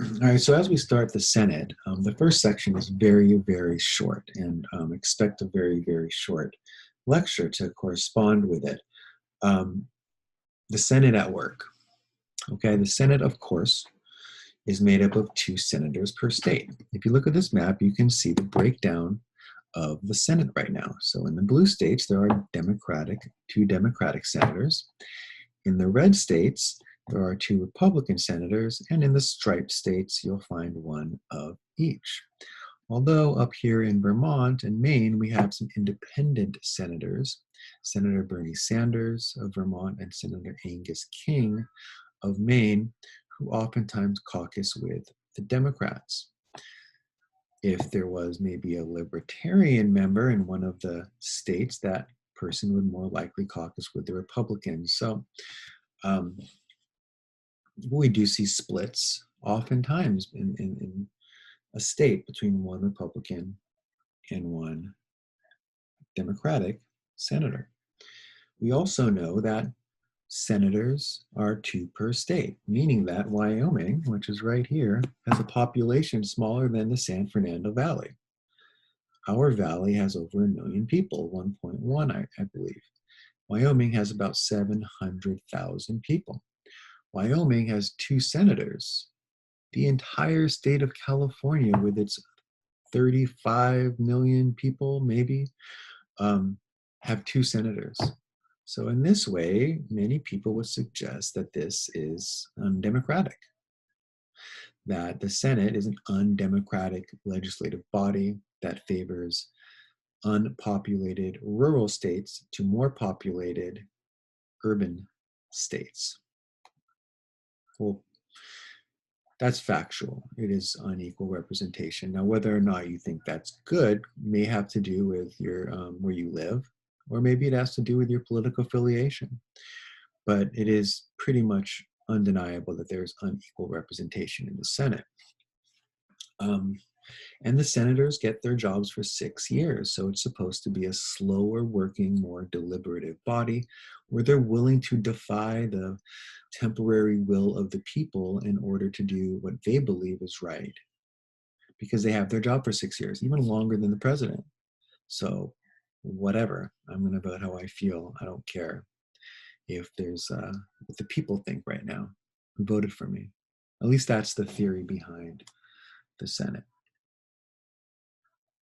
All right, so as we start the Senate, the first section is very, very short, and expect a very, very short lecture to correspond with it. Um, the Senate at work. Okay, the Senate, of course, is made up of 2 senators per state. If you look at this map, you can see the breakdown of the Senate right now. So in the blue states, there are 2 Democratic senators. In the red states, there are 2 Republican senators, and in the striped states, you'll find one of each. Although up here in Vermont and Maine, we have some independent senators, Senator Bernie Sanders of Vermont and Senator Angus King of Maine, who oftentimes caucus with the Democrats. If there was maybe a libertarian member in one of the states, that person would more likely caucus with the Republicans. So um, we do see splits oftentimes in a state between one Republican and one Democratic senator. We also know that senators are 2 per state, meaning that Wyoming, which is right here, has a population smaller than the San Fernando Valley. Our valley has over 1 million people, 1.1, I believe. Wyoming has about 700,000 people. Wyoming has 2 senators. The entire state of California, with its 35 million people, maybe, have 2 senators. So, in this way, many people would suggest that this is undemocratic, that the Senate is an undemocratic legislative body that favors unpopulated rural states to more populated urban states. Well, that's factual. It is unequal representation. Now, whether or not you think that's good may have to do with your where you live, or maybe it has to do with your political affiliation. But it is pretty much undeniable that there's unequal representation in the Senate. Um, and the senators get their jobs for 6 years, so it's supposed to be a slower working, more deliberative body where they're willing to defy the temporary will of the people in order to do what they believe is right, because they have their job for 6 years, even longer than the president. So, whatever, I'm going to vote how I feel. I don't care if there's what the people think right now who voted for me. At least that's the theory behind the Senate.